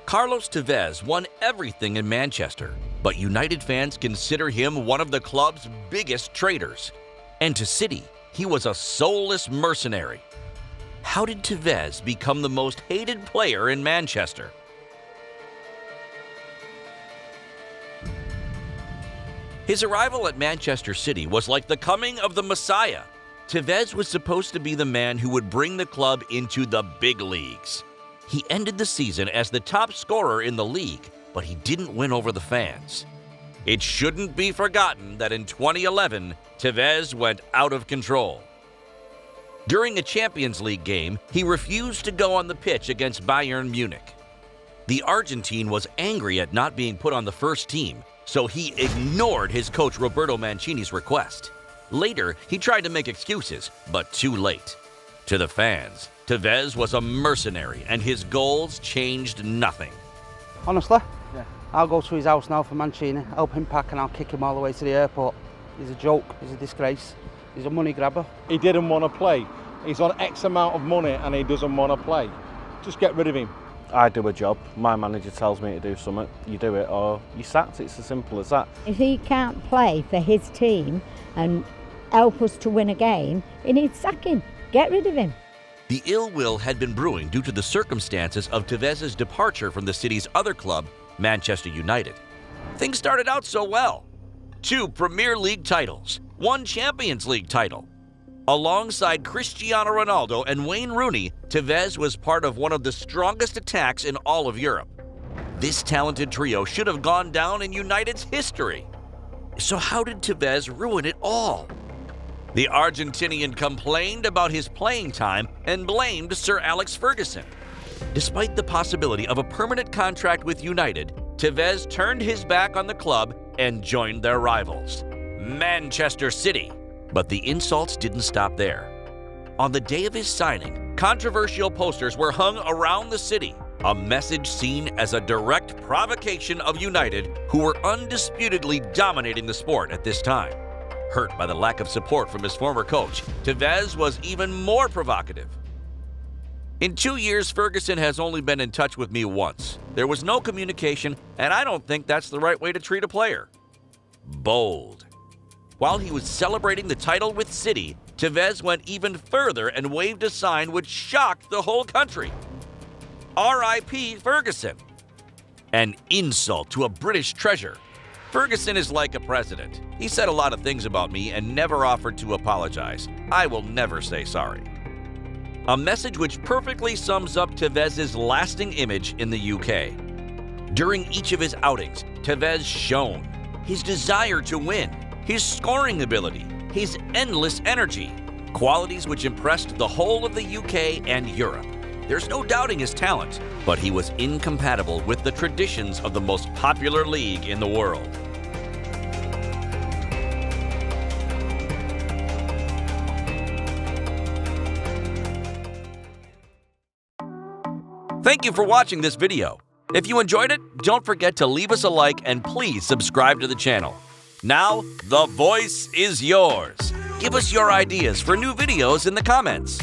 Carlos Tévez won everything in Manchester, but United fans consider him one of the club's biggest traitors. And to City, he was a soulless mercenary. How did Tévez become the most hated player in Manchester? His arrival at Manchester City was like the coming of the Messiah. Tévez was supposed to be the man who would bring the club into the big leagues. He ended the season as the top scorer in the league, but he didn't win over the fans. It shouldn't be forgotten that in 2011, Tévez went out of control. During a Champions League game, he refused to go on the pitch against Bayern Munich. The Argentine was angry at not being put on the first team, so he ignored his coach Roberto Mancini's request. Later, he tried to make excuses, but too late. To the fans, Tévez was a mercenary, and his goals changed nothing. Honestly, yeah. I'll go to his house now for Mancini, help him pack, and I'll kick him all the way to the airport. He's a joke, he's a disgrace, he's a money grabber. He didn't want to play. He's on X amount of money and he doesn't want to play. Just get rid of him. I do a job, my manager tells me to do something, you do it or you're sacked, it's as simple as that. If he can't play for his team and help us to win a game, he needs sacking. Get rid of him. The ill will had been brewing due to the circumstances of Tévez's departure from the city's other club, Manchester United. Things started out so well. 2 Premier League titles, 1 Champions League title. Alongside Cristiano Ronaldo and Wayne Rooney, Tévez was part of one of the strongest attacks in all of Europe. This talented trio should have gone down in United's history. So how did Tévez ruin it all? The Argentinian complained about his playing time and blamed Sir Alex Ferguson. Despite the possibility of a permanent contract with United, Tévez turned his back on the club and joined their rivals, Manchester City. But the insults didn't stop there. On the day of his signing, controversial posters were hung around the city, a message seen as a direct provocation of United, who were undisputedly dominating the sport at this time. Hurt by the lack of support from his former coach, Tévez was even more provocative. In 2 years, Ferguson has only been in touch with me once. There was no communication, and I don't think that's the right way to treat a player. Bold. While he was celebrating the title with City, Tévez went even further and waved a sign which shocked the whole country. R.I.P. Ferguson. An insult to a British treasure. Ferguson is like a president. He said a lot of things about me and never offered to apologize. I will never say sorry. A message which perfectly sums up Tévez's lasting image in the UK. During each of his outings, Tévez shone his desire to win, his scoring ability, his endless energy, qualities which impressed the whole of the UK and Europe. There's no doubting his talent, but he was incompatible with the traditions of the most popular league in the world. Thank you for watching this video. If you enjoyed it, don't forget to leave us a like and please subscribe to the channel. Now, the voice is yours. Give us your ideas for new videos in the comments.